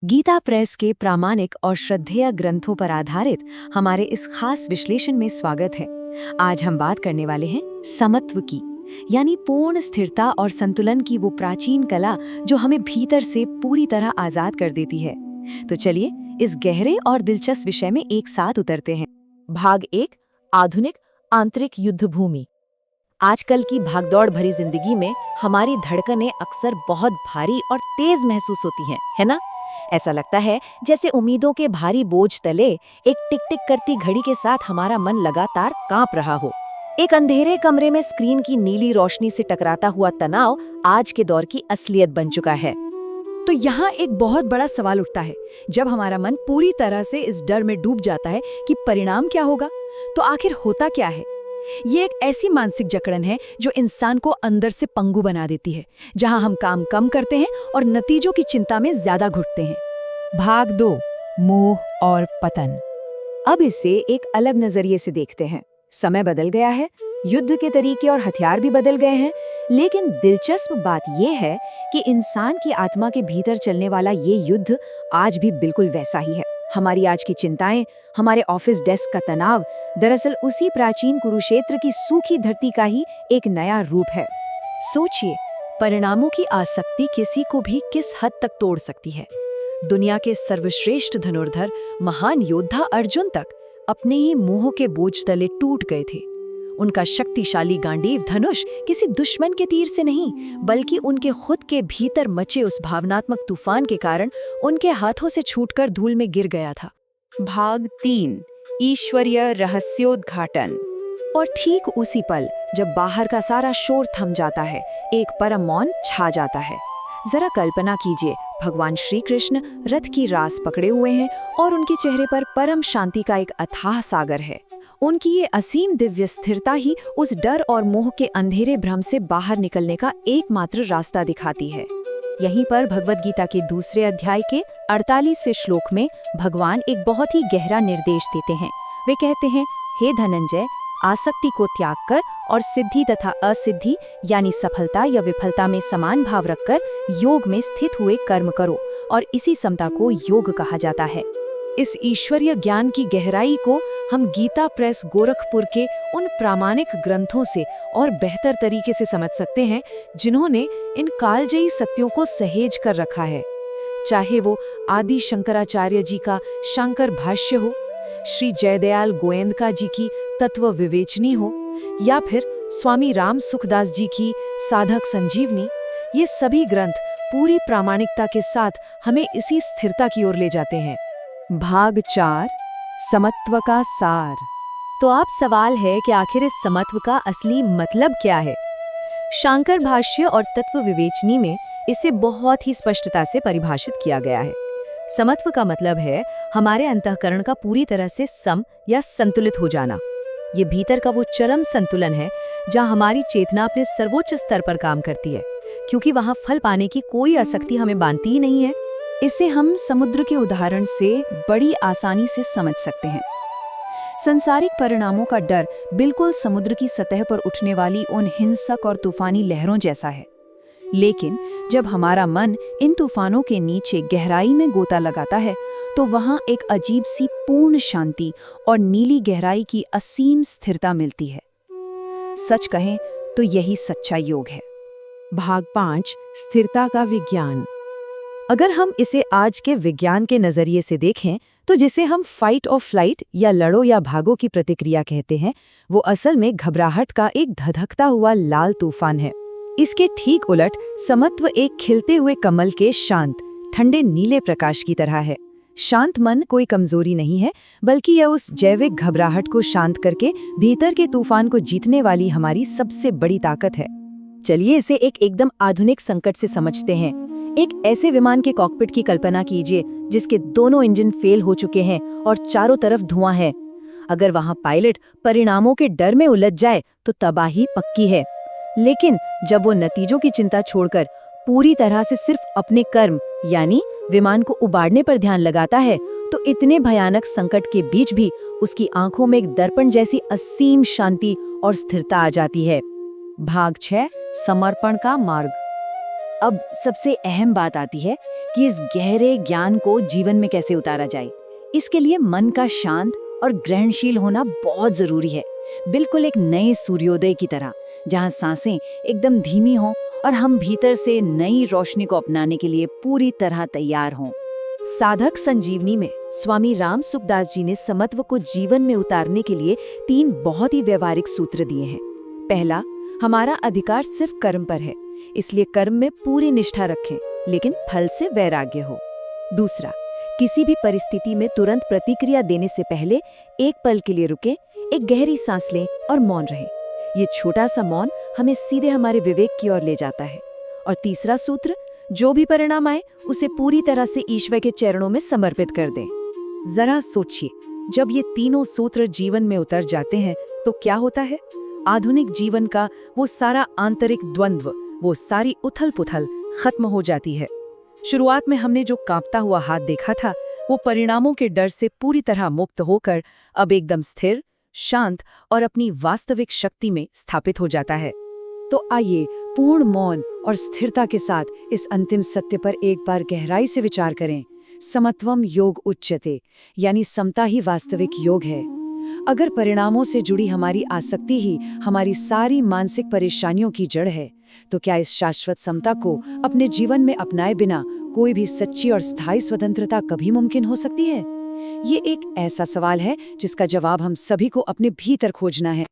Gita press के प्रामाणिक और श्रद्धेय ग्रंथों पर आधारित हमारे इस खास विश्लेषण में स्वागत है। आज हम बात करने वाले हैं समत्व की, यानी पूर्ण स्थिरता और संतुलन की वो प्राचीन कला जो हमें भीतर से पूरी तरह आजाद कर देती है। तो चलिए इस गहरे और दिलचस्प विषय में एक साथ उतरते हैं। भाग 1 आधुनिक आंतरिक युद्ध भूमि। आजकल की भागदौड़ भरी जिंदगी में हमारी धड़कनें अक्सर बहुत भारी और तेज महसूस होती हैं, है ना? ऐसा लगता है जैसे उम्मीदों के भारी बोझ तले एक टिक टिक करती घड़ी के साथ हमारा मन लगातार कांप रहा हो। एक अंधेरे कमरे में स्क्रीन की नीली रोशनी से टकराता हुआ तनाव आज के दौर की असलियत बन चुका है। तो यहाँ एक बहुत बड़ा सवाल उठता है, जब हमारा मन पूरी तरह से इस डर में डूब जाता है कि परिणाम क्या होगा, तो आखिर होता क्या है? ये एक ऐसी मानसिक जकड़न है जो इंसान को अंदर से पंगु बना देती है, जहां हम काम कम करते हैं और नतीजों की चिंता में ज्यादा घुटते हैं। भाग 2 मोह और पतन। अब इसे एक अलग नजरिए से देखते हैं। समय बदल गया है, युद्ध के तरीके और हथियार भी बदल गए हैं, लेकिन दिलचस्प बात यह है कि इंसान की आत्मा के भीतर चलने वाला ये युद्ध आज भी बिल्कुल वैसा ही है। हमारी आज की चिंताएं, हमारे ऑफिस डेस्क का तनाव, दरअसल उसी प्राचीन कुरुक्षेत्र की सूखी धरती का ही एक नया रूप है। सोचिए, परिणामों की आसक्ति किसी को भी किस हद तक तोड़ सकती है। दुनिया के सर्वश्रेष्ठ धनुर्धर महान योद्धा अर्जुन तक अपने ही मोह के बोझ तले टूट गए थे। उनका शक्तिशाली गांडीव धनुष किसी दुश्मन के तीर से नहीं, बल्कि उनके खुद के भीतर मचे उस भावनात्मक तूफान के कारण उनके हाथों से छूटकर धूल में गिर गया था। भाग 3 ईश्वरीय रहस्योद्घाटन। और ठीक उसी पल जब बाहर का सारा शोर थम जाता है, एक परम मौन छा जाता है। जरा कल्पना कीजिए, भगवान श्री कृष्ण रथ की रास पकड़े हुए हैं और उनके चेहरे पर परम शांति का एक अथाह सागर है। उनकी ये असीम दिव्य स्थिरता ही उस डर और मोह के अंधेरे भ्रम से बाहर निकलने का एकमात्र रास्ता दिखाती है। यहीं पर भगवद गीता के दूसरे अध्याय के 48वें श्लोक में भगवान एक बहुत ही गहरा निर्देश देते हैं। वे कहते हैं, हे धनंजय, आसक्ति को त्याग कर और सिद्धि तथा असिद्धि यानी सफलता या विफलता में समान भाव रखकर योग में स्थित हुए कर्म करो, और इसी समता को योग कहा जाता है। इस ईश्वरीय ज्ञान की गहराई को हम गीता प्रेस गोरखपुर के उन प्रामाणिक ग्रंथों से और बेहतर तरीके से समझ सकते हैं, जिन्होंने इन कालजयी सत्यों को सहेज कर रखा है। चाहे वो आदि शंकराचार्य जी का शांकर भाष्य हो, श्री जयदयाल गोयंदका जी की तत्व विवेचनी हो, या फिर स्वामी राम सुखदास जी की साधक संजीवनी, ये सभी ग्रंथ पूरी प्रामाणिकता के साथ हमें इसी स्थिरता की ओर ले जाते हैं। भाग 4 समत्व का सार। तो अब सवाल है कि आखिर इस समत्व का असली मतलब क्या है? शांकर भाष्य और तत्व विवेचनी में इसे बहुत ही स्पष्टता से परिभाषित किया गया है। समत्व का मतलब है हमारे अंतःकरण का पूरी तरह से सम या संतुलित हो जाना। ये भीतर का वो चरम संतुलन है जहाँ हमारी चेतना अपने सर्वोच्च स्तर पर काम करती है, क्योंकि वहाँ फल पाने की कोई आसक्ति हमें बांधती ही नहीं है। इसे हम समुद्र के उदाहरण से बड़ी आसानी से समझ सकते हैं। संसारिक परिणामों का डर बिल्कुल समुद्र की सतह पर उठने वाली उन हिंसक और तूफानी लहरों जैसा है। लेकिन जब हमारा मन इन तूफानों के नीचे गहराई में गोता लगाता है, तो वहां एक अजीब सी पूर्ण शांति और नीली गहराई की असीम स्थिरता मिलती है। सच कहें तो यही सच्चा योग है। भाग 5 स्थिरता का विज्ञान। अगर हम इसे आज के विज्ञान के नजरिए से देखें, तो जिसे हम फाइट और फ्लाइट या लड़ो या भागो की प्रतिक्रिया कहते हैं, वो असल में घबराहट का एक धधकता हुआ लाल तूफान है। इसके ठीक उलट समत्व एक खिलते हुए कमल के शांत ठंडे नीले प्रकाश की तरह है। शांत मन कोई कमजोरी नहीं है, बल्कि यह उस जैविक घबराहट को शांत करके भीतर के तूफान को जीतने वाली हमारी सबसे बड़ी ताकत है। चलिए इसे एक एकदम आधुनिक संकट से समझते हैं। एक ऐसे विमान के कॉकपिट की कल्पना कीजिए जिसके दोनों इंजन फेल हो चुके हैं और चारों तरफ धुआं है। अगर वहां पायलट परिणामों के डर में उलझ जाए तो तबाही पक्की है। लेकिन जब वो नतीजों की चिंता छोड़कर पूरी तरह से सिर्फ अपने कर्म यानी विमान को उबाड़ने पर ध्यान लगाता है, तो इतने भयानक संकट के बीच भी उसकी आंखों में एक दर्पण जैसी असीम शांति और स्थिरता आ जाती है। भाग 6 समर्पण का मार्ग। अब सबसे अहम बात आती है कि इस गहरे ज्ञान को जीवन में कैसे उतारा जाए। इसके लिए मन का शांत और ग्रहणशील होना बहुत जरूरी है, बिल्कुल एक नए सूर्योदय की तरह, जहां सांसें एकदम धीमी हों और हम भीतर से नई रोशनी को अपनाने के लिए पूरी तरह तैयार हों। साधक संजीवनी में स्वामी राम सुखदास जी ने समत्व को जीवन में उतारने के लिए 3 बहुत ही व्यवहारिक सूत्र दिए हैं। पहला, हमारा अधिकार सिर्फ कर्म पर है, इसलिए कर्म में पूरी निष्ठा रखें, लेकिन फल से वैराग्य हो। दूसरा, किसी भी परिस्थिति में तुरंत प्रतिक्रिया देने से पहले एक पल के लिए रुके, एक गहरी सांस लें और मौन रहें। ये छोटा सा मौन हमें सीधे हमारे विवेक की ओर ले जाता है। और तीसरा सूत्र, जो भी परिणाम आए उसे पूरी तरह से ईश्वर के चरणों में समर्पित कर दें। जरा सोचिए, जब ये तीनों सूत्र जीवन में उतर जाते हैं तो क्या होता है? आधुनिक जीवन का वो सारा आंतरिक द्वंद्व, वो सारी उथल-पुथल खत्म हो जाती है। शुरुआत में हमने जो कांपता हुआ हाथ देखा था, वो परिणामों के डर से पूरी तरह मुक्त होकर अब एकदम स्थिर, शांत और अपनी वास्तविक शक्ति में स्थापित हो जाता है। तो आइए पूर्ण मौन और स्थिरता के साथ इस अंतिम सत्य पर एक बार गहराई से विचार करें। समत्वम योग उच्यते, यानी समता ही वास्तविक योग है। अगर परिणामों से जुड़ी हमारी आसक्ति ही हमारी सारी मानसिक परेशानियों की जड़ है, तो क्या इस शाश्वत समता को अपने जीवन में अपनाए बिना कोई भी सच्ची और स्थायी स्वतंत्रता कभी मुमकिन हो सकती है? ये एक ऐसा सवाल है जिसका जवाब हम सभी को अपने भीतर खोजना है।